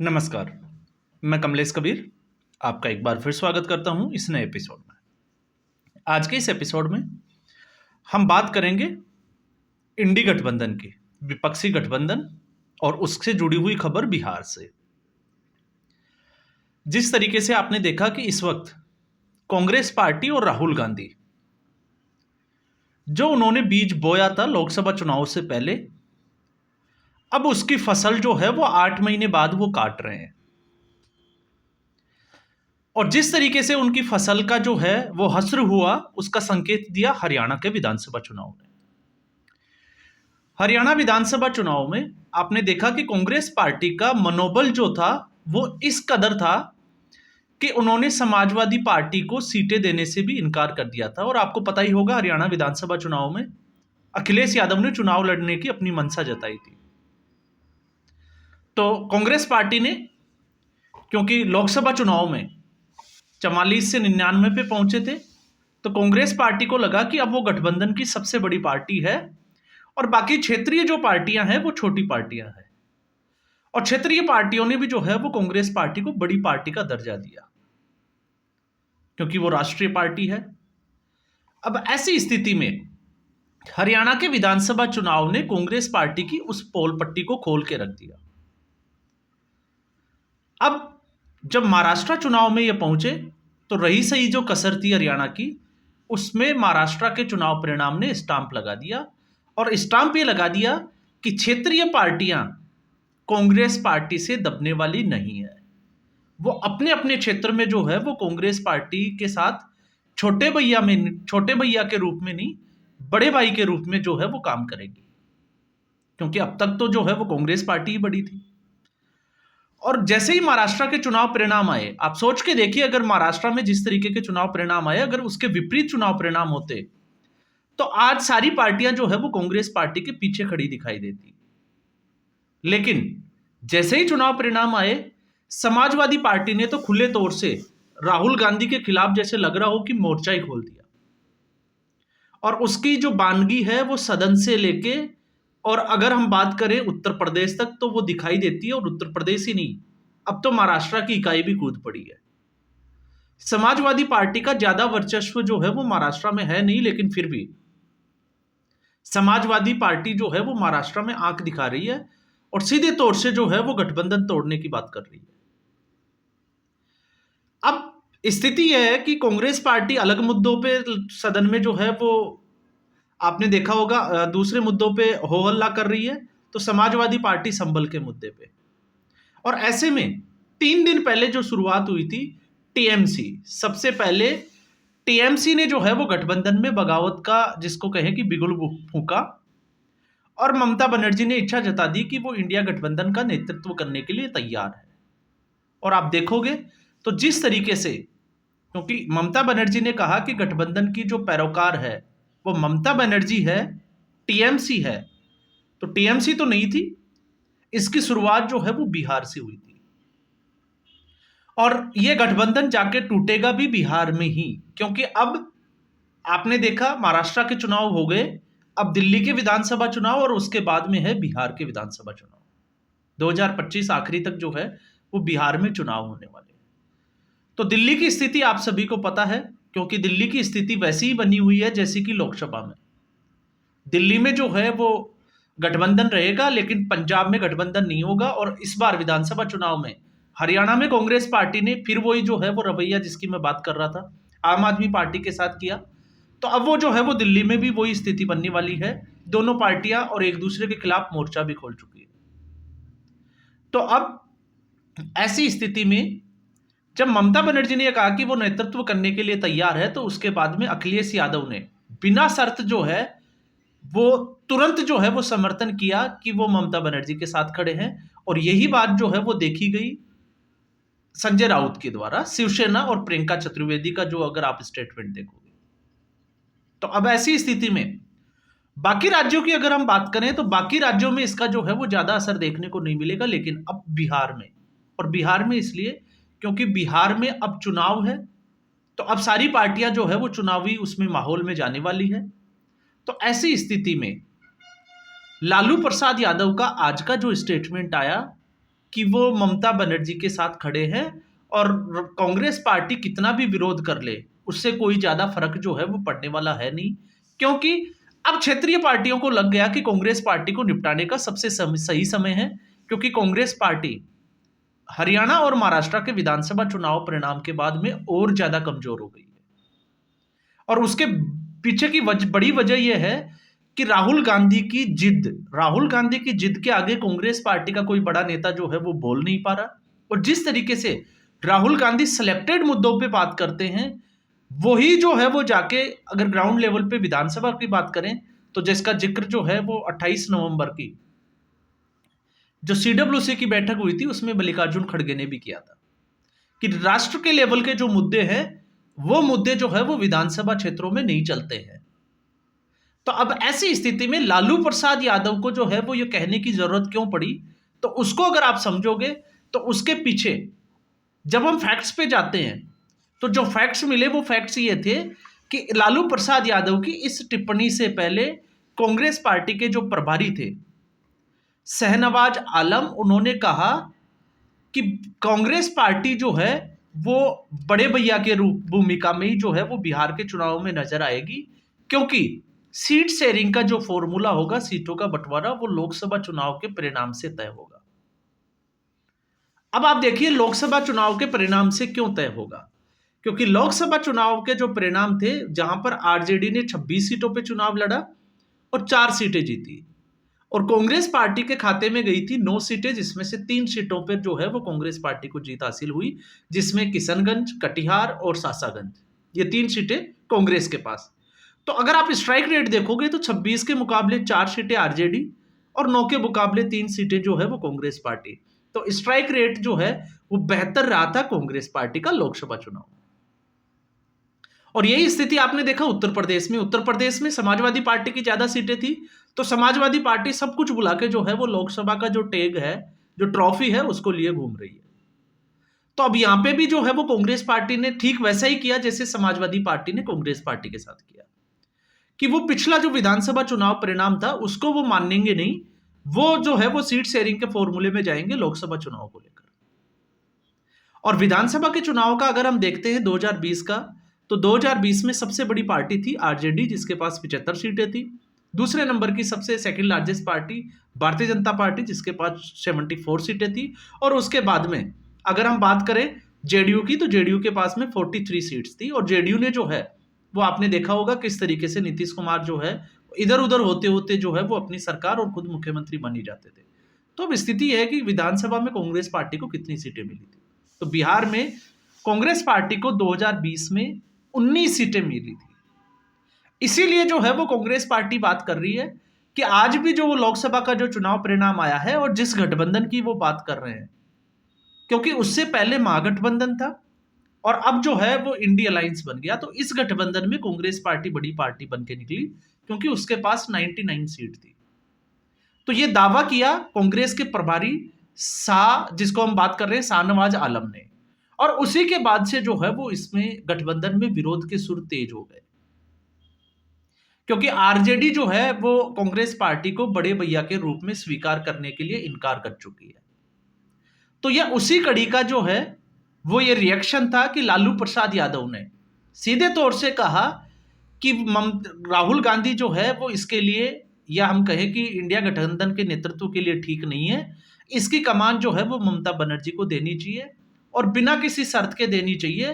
नमस्कार, मैं कमलेश कबीर आपका एक बार फिर स्वागत करता हूं इस नए एपिसोड में। आज के इस एपिसोड में हम बात करेंगे इंडी गठबंधन की, विपक्षी गठबंधन और उससे जुड़ी हुई खबर बिहार से। जिस तरीके से आपने देखा कि इस वक्त कांग्रेस पार्टी और राहुल गांधी, जो उन्होंने बीज बोया था लोकसभा चुनाव से पहले, अब उसकी फसल जो है वो 8 महीने बाद वो काट रहे हैं। और जिस तरीके से उनकी फसल का जो है वो हश्र हुआ, उसका संकेत दिया हरियाणा के विधानसभा चुनाव ने। हरियाणा विधानसभा चुनाव में आपने देखा कि कांग्रेस पार्टी का मनोबल जो था वो इस कदर था कि उन्होंने समाजवादी पार्टी को सीटें देने से भी इनकार कर दिया था। और आपको पता ही होगा, हरियाणा विधानसभा चुनाव में अखिलेश यादव ने चुनाव लड़ने की अपनी मंशा जताई थी। तो कांग्रेस पार्टी ने, क्योंकि लोकसभा चुनाव में 44 से 99 पे पहुंचे थे, तो कांग्रेस पार्टी को लगा कि अब वो गठबंधन की सबसे बड़ी पार्टी है और बाकी क्षेत्रीय जो पार्टियां हैं वो छोटी पार्टियां हैं। और क्षेत्रीय पार्टियों ने भी जो है वो कांग्रेस पार्टी को बड़ी पार्टी का दर्जा दिया, क्योंकि वो राष्ट्रीय पार्टी है। अब ऐसी स्थिति में हरियाणा के विधानसभा चुनाव ने कांग्रेस पार्टी की उस पोल पट्टी को खोल के रख दिया। अब जब महाराष्ट्र चुनाव में ये पहुंचे तो रही सही जो कसर थी हरियाणा की, उसमें महाराष्ट्र के चुनाव परिणाम ने स्टांप लगा दिया। और स्टांप ये लगा दिया कि क्षेत्रीय पार्टियां कांग्रेस पार्टी से दबने वाली नहीं है। वो अपने अपने क्षेत्र में जो है वो कांग्रेस पार्टी के साथ छोटे भैया के रूप में नहीं, बड़े भाई के रूप में जो है वो काम करेगी, क्योंकि अब तक तो जो है वो कांग्रेस पार्टी ही बड़ी थी। और जैसे ही महाराष्ट्र के चुनाव परिणाम आए, आप सोच के देखिए, अगर महाराष्ट्र में जिस तरीके के चुनाव परिणाम आए, अगर उसके विपरीत चुनाव परिणाम होते तो आज सारी पार्टियां जो है वो कांग्रेस पार्टी के पीछे खड़ी दिखाई देती। लेकिन जैसे ही चुनाव परिणाम आए, समाजवादी पार्टी ने तो खुले तौर से राहुल गांधी के खिलाफ जैसे लग रहा हो कि मोर्चा ही खोल दिया। और उसकी जो बानगी है वो सदन से लेके, और अगर हम बात करें उत्तर प्रदेश तक, तो वो दिखाई देती है। और उत्तर प्रदेश ही नहीं, अब तो महाराष्ट्र की इकाई भी कूद पड़ी है। समाजवादी पार्टी का ज्यादा वर्चस्व जो है वो महाराष्ट्र में है नहीं, लेकिन फिर भी समाजवादी पार्टी जो है वो महाराष्ट्र में आंख दिखा रही है और सीधे तौर से जो है वो गठबंधन तोड़ने की बात कर रही है। अब स्थिति यह है कि कांग्रेस पार्टी अलग मुद्दों पे सदन में जो है वो, आपने देखा होगा, दूसरे मुद्दों पे हो हल्ला कर रही है, तो समाजवादी पार्टी संभल के मुद्दे पे। और ऐसे में 3 दिन पहले जो शुरुआत हुई थी, टीएमसी, सबसे पहले टीएमसी ने जो है वो गठबंधन में बगावत का, जिसको कहें कि बिगुल फूंका, और ममता बनर्जी ने इच्छा जता दी कि वो इंडिया गठबंधन का नेतृत्व करने के लिए तैयार है। और आप देखोगे तो जिस तरीके से, क्योंकि ममता बनर्जी ने कहा कि गठबंधन की जो पैरोकार है वो ममता बनर्जी है, टीएमसी है, तो टीएमसी तो नहीं थी। इसकी शुरुआत जो है वो बिहार से हुई थी, और ये गठबंधन जाके टूटेगा भी बिहार में ही, क्योंकि अब आपने देखा महाराष्ट्र के चुनाव हो गए, अब दिल्ली के विधानसभा चुनाव, और उसके बाद में है बिहार के विधानसभा चुनाव। 2025 आखिरी तक जो है वो बिहार में चुनाव होने वाले हैं। तो दिल्ली की स्थिति आप सभी को पता है, क्योंकि दिल्ली की स्थिति वैसी ही बनी हुई है जैसी कि लोकसभा में। दिल्ली में जो है वो गठबंधन रहेगा, लेकिन पंजाब में गठबंधन नहीं होगा। और इस बार विधानसभा चुनाव में हरियाणा में कांग्रेस पार्टी ने फिर वही जो है वो रवैया, जिसकी मैं बात कर रहा था, आम आदमी पार्टी के साथ किया। तो अब वो जो है वो दिल्ली में भी वही स्थिति बनने वाली है। दोनों पार्टियां और एक दूसरे के खिलाफ मोर्चा भी खोल चुकी है। तो अब ऐसी स्थिति में जब ममता बनर्जी ने कहा कि वो नेतृत्व करने के लिए तैयार है, तो उसके बाद में अखिलेश यादव ने बिना शर्त जो है वो तुरंत जो है वो समर्थन किया कि वो ममता बनर्जी के साथ खड़े हैं। और यही बात जो है वो देखी गई संजय राउत के द्वारा, शिवसेना और प्रियंका चतुर्वेदी का जो अगर आप स्टेटमेंट देखोगे। तो अब ऐसी स्थिति में बाकी राज्यों की अगर हम बात करें, तो बाकी राज्यों में इसका जो है वो ज्यादा असर देखने को नहीं मिलेगा, लेकिन अब बिहार में, और बिहार में इसलिए क्योंकि बिहार में अब चुनाव है, तो अब सारी पार्टियां जो है वो चुनावी उसमें माहौल में जाने वाली है। तो ऐसी स्थिति में लालू प्रसाद यादव का आज का जो स्टेटमेंट आया, कि वो ममता बनर्जी के साथ खड़े हैं और कांग्रेस पार्टी कितना भी विरोध कर ले उससे कोई ज्यादा फर्क जो है वो पड़ने वाला है नहीं, क्योंकि अब क्षेत्रीय पार्टियों को लग गया कि कांग्रेस पार्टी को निपटाने का सबसे सही समय है, क्योंकि कांग्रेस पार्टी हरियाणा और महाराष्ट्र के विधानसभा चुनाव परिणाम के बाद में और ज्यादा कमजोर हो गई है। और उसके पीछे की बड़ी वजह यह है कि राहुल गांधी की जिद के आगे कांग्रेस पार्टी का कोई बड़ा नेता जो है वो बोल नहीं पा रहा। और जिस तरीके से राहुल गांधी सिलेक्टेड मुद्दों पे बात करते हैं, वही जो है वो जाके अगर ग्राउंड लेवल पे विधानसभा की बात करें तो जिसका जिक्र जो है वो 28 नवंबर की जो सीडब्ल्यूसी की बैठक हुई थी उसमें मल्लिकार्जुन खड़गे ने भी किया था कि राष्ट्र के लेवल के जो मुद्दे हैं वो मुद्दे जो है वो विधानसभा क्षेत्रों में नहीं चलते हैं। तो अब ऐसी स्थिति में लालू प्रसाद यादव को जो है वो ये कहने की जरूरत क्यों पड़ी, तो उसको अगर आप समझोगे तो उसके पीछे जब हम फैक्ट्स पे जाते हैं तो जो फैक्ट्स मिले वो फैक्ट्स ये थे कि लालू प्रसाद यादव की इस टिप्पणी से पहले कांग्रेस पार्टी के जो प्रभारी थे शहनवाज आलम, उन्होंने कहा कि कांग्रेस पार्टी जो है वो बड़े भैया के रूप भूमिका में ही जो है वो बिहार के चुनाव में नजर आएगी, क्योंकि सीट शेयरिंग का जो फॉर्मूला होगा, सीटों का बंटवारा, वो लोकसभा चुनाव के परिणाम से तय होगा। अब आप देखिए लोकसभा चुनाव के परिणाम से क्यों तय होगा, क्योंकि लोकसभा चुनाव के जो परिणाम थे जहां पर आरजेडी ने 26 सीटों पे चुनाव लड़ा और 4 सीटें जीती, और कांग्रेस पार्टी के खाते में गई थी 9 सीटें, जिसमें से 3 सीटों पर जो है वो कांग्रेस पार्टी को जीत हासिल हुई, जिसमें किशनगंज, कटिहार और सासागंज, ये 3 सीटें कांग्रेस के पास। तो अगर आप स्ट्राइक रेट देखोगे तो 26 के मुकाबले 4 सीटें आरजेडी और 9 के मुकाबले 3 सीटें जो है वो कांग्रेस पार्टी। तो स्ट्राइक रेट जो है वो बेहतर रहा था कांग्रेस पार्टी का लोकसभा चुनाव। और यही स्थिति आपने देखा उत्तर प्रदेश में। उत्तर प्रदेश में समाजवादी पार्टी की ज्यादा सीटें थी, तो समाजवादी पार्टी सब कुछ बुला के जो है वो लोकसभा का जो टैग है, जो ट्रॉफी है, उसको लिए घूम रही है। तो अब यहां पे भी जो है वो कांग्रेस पार्टी ने ठीक वैसा ही किया जैसे समाजवादी पार्टी ने कांग्रेस पार्टी के साथ किया, कि वो पिछला जो विधानसभा चुनाव परिणाम था उसको वो मानेंगे नहीं, वो जो है वो सीट शेयरिंग के फॉर्मूले में जाएंगे लोकसभा चुनाव को लेकर। और विधानसभा के चुनाव का अगर हम देखते हैं 2020 का, तो 2020 में सबसे बड़ी पार्टी थी आरजेडी, जिसके पास 75 सीटें थी। दूसरे नंबर की सबसे second largest party Bharatiya Janata party, जिसके पास 74 सीटें थी। और उसके बाद में अगर हम बात करें जेडीयू की, तो जेडीयू के पास में 43 सीट्स थी। और जेडीयू ने जो है वो आपने देखा होगा किस तरीके से नीतीश कुमार जो है इधर उधर होते होते जो है वो अपनी सरकार और खुद मुख्यमंत्री बन ही जाते थे। तो अब स्थिति है कि विधानसभा में कांग्रेस पार्टी को कितनी सीटें मिली थी, तो बिहार में कांग्रेस पार्टी को 2020 में 19 सीटें मिली थी। इसीलिए जो है वो कांग्रेस पार्टी बात कर रही है कि आज भी जो लोकसभा का जो चुनाव परिणाम आया है और जिस गठबंधन की वो बात कर रहे हैं, क्योंकि उससे पहले महागठबंधन था और अब जो है वो इंडी अलायंस बन गया, तो इस गठबंधन में कांग्रेस पार्टी बड़ी पार्टी बन के निकली, क्योंकि उसके पास 99 सीट थी। तो ये दावा किया कांग्रेस के प्रभारी जिसको हम बात कर रहे हैं शाहनवाज आलम ने, और उसी के बाद से जो है वो इसमें गठबंधन में विरोध के सुर तेज हो गए, क्योंकि आरजेडी जो है वो कांग्रेस पार्टी को बड़े भैया के रूप में स्वीकार करने के लिए इनकार कर चुकी है। तो यह उसी कड़ी का जो है वो ये रिएक्शन था कि लालू प्रसाद यादव ने सीधे तौर से कहा कि राहुल गांधी जो है वो इसके लिए, या हम कहें कि इंडिया गठबंधन के नेतृत्व के लिए ठीक नहीं है, इसकी कमान जो है वो ममता बनर्जी को देनी चाहिए और बिना किसी शर्त के देनी चाहिए।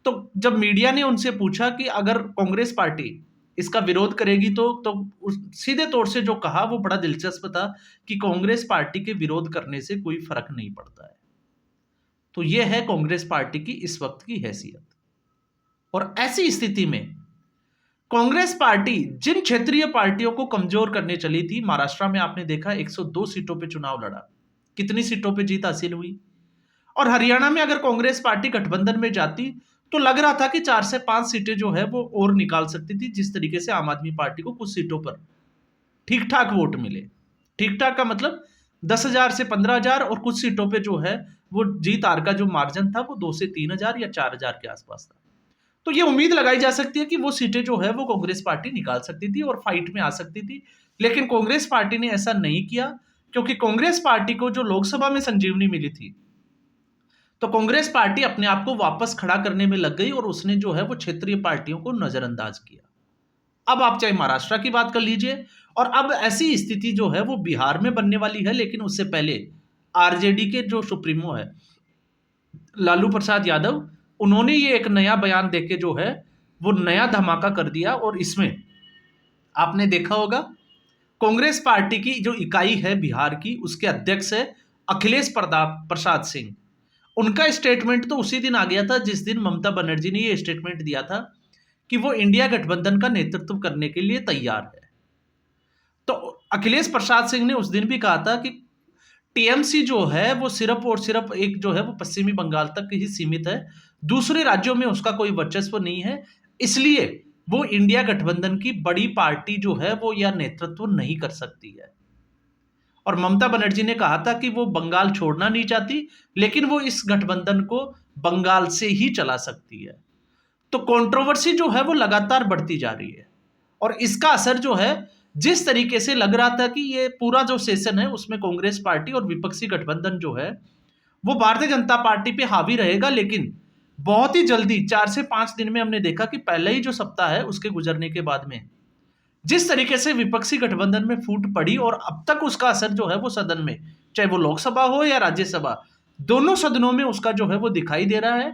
तो जब मीडिया ने उनसे पूछा कि अगर कांग्रेस पार्टी इसका विरोध करेगी तो सीधे तौर से जो कहा वो बड़ा दिलचस्प था कि कांग्रेस पार्टी के विरोध करने से कोई फर्क नहीं पड़ता है। तो यह है कांग्रेस पार्टी की इस वक्त की हैसियत। और ऐसी स्थिति में कांग्रेस पार्टी जिन क्षेत्रीय पार्टियों को कमजोर करने चली थी, महाराष्ट्र में आपने देखा 102 सीटों पे चुनाव लड़ा, कितनी सीटों पे जीत हासिल हुई। और हरियाणा में अगर कांग्रेस पार्टी गठबंधन में जाती तो लग रहा था कि 4 से 5 सीटें जो है वो और निकाल सकती थी, जिस तरीके से आम आदमी पार्टी को कुछ सीटों पर ठीक ठाक वोट मिले। ठीक ठाक का मतलब 10,000 से 15,000, और कुछ सीटों पे जो है वो जीत हार का जो मार्जिन था वो 2 से 3,000 या 4,000 के आसपास था। तो ये उम्मीद लगाई जा सकती है कि वो सीटें जो है वो कांग्रेस पार्टी निकाल सकती थी और फाइट में आ सकती थी, लेकिन कांग्रेस पार्टी ने ऐसा नहीं किया, क्योंकि कांग्रेस पार्टी को जो लोकसभा में संजीवनी मिली थी, तो कांग्रेस पार्टी अपने आप को वापस खड़ा करने में लग गई और उसने जो है वो क्षेत्रीय पार्टियों को नजरअंदाज किया। अब आप चाहे महाराष्ट्र की बात कर लीजिए, और अब ऐसी स्थिति जो है वो बिहार में बनने वाली है, लेकिन उससे पहले आरजेडी के जो सुप्रीमो है लालू प्रसाद यादव, उन्होंने ये एक नया बयान देके जो है वो नया धमाका कर दिया। और इसमें आपने देखा होगा, कांग्रेस पार्टी की जो इकाई है बिहार की, उसके अध्यक्ष है अखिलेश प्रसाद सिंह। उनका स्टेटमेंट तो उसी दिन आ गया था जिस दिन ममता बनर्जी ने ये स्टेटमेंट दिया था कि वो इंडिया गठबंधन का नेतृत्व करने के लिए तैयार है। तो अखिलेश प्रसाद सिंह ने उस दिन भी कहा था कि टीएमसी जो है वो सिर्फ और सिर्फ एक जो है वो पश्चिमी बंगाल तक ही सीमित है, दूसरे राज्यों में उसका कोई वर्चस्व नहीं है, इसलिए वो इंडिया गठबंधन की बड़ी पार्टी जो है वो यह नेतृत्व नहीं कर सकती है। और ममता बनर्जी ने कहा था कि वो बंगाल छोड़ना नहीं चाहती, लेकिन वो इस गठबंधन को बंगाल से ही चला सकती है। तो कंट्रोवर्सी जो है वो लगातार बढ़ती जा रही है, और इसका असर जो है, जिस तरीके से लग रहा था कि ये पूरा जो सेशन है उसमें कांग्रेस पार्टी और विपक्षी गठबंधन जो है वो भारतीय जनता पार्टी पे हावी रहेगा, लेकिन बहुत ही जल्दी 4 से 5 दिन में हमने देखा कि पहले ही जो सप्ताह है उसके गुजरने के बाद में जिस तरीके से विपक्षी गठबंधन में फूट पड़ी, और अब तक उसका असर जो है वो सदन में, चाहे वो लोकसभा हो या राज्यसभा, दोनों सदनों में उसका जो है वो दिखाई दे रहा है।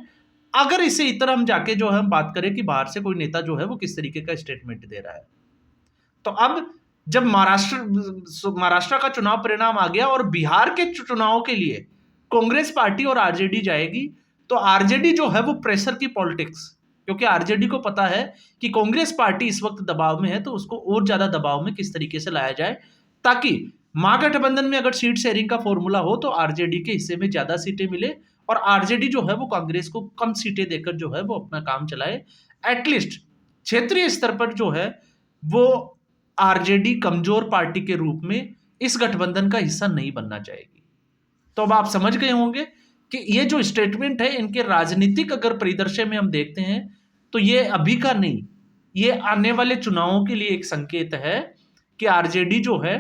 अगर इसे इतर हम जाके जो है हम बात करें कि बाहर से कोई नेता जो है वो किस तरीके का स्टेटमेंट दे रहा है, तो अब जब महाराष्ट्र का चुनाव परिणाम आ गया और बिहार के चुनाव के लिए कांग्रेस पार्टी और आरजेडी जाएगी, तो आरजेडी जो है वो प्रेशर की पॉलिटिक्स, क्योंकि आरजेडी को पता है कि कांग्रेस पार्टी इस वक्त दबाव में है, तो उसको और ज्यादा दबाव में किस तरीके से लाया जाए ताकि महागठबंधन में अगर सीट शेयरिंग का फॉर्मूला हो तो आरजेडी के हिस्से में ज्यादा सीटें मिले, और आरजेडी जो है वो कांग्रेस को कम सीटें देकर जो है वो अपना काम चलाए। एटलीस्ट क्षेत्रीय स्तर पर जो है वो आरजेडी कमजोर पार्टी के रूप में इस गठबंधन का हिस्सा नहीं बनना चाहेगी। तो अब आप समझ गए होंगे कि ये जो स्टेटमेंट है इनके राजनीतिक अगर परिदृश्य में हम देखते हैं तो ये अभी का नहीं, ये आने वाले चुनावों के लिए एक संकेत है कि आरजेडी जो है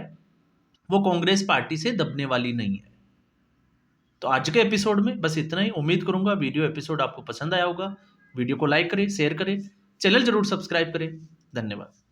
वो कांग्रेस पार्टी से दबने वाली नहीं है। तो आज के एपिसोड में बस इतना ही। उम्मीद करूंगा वीडियो एपिसोड आपको पसंद आया होगा। वीडियो को लाइक करें, शेयर करें, चैनल जरूर सब्सक्राइब करें। धन्यवाद।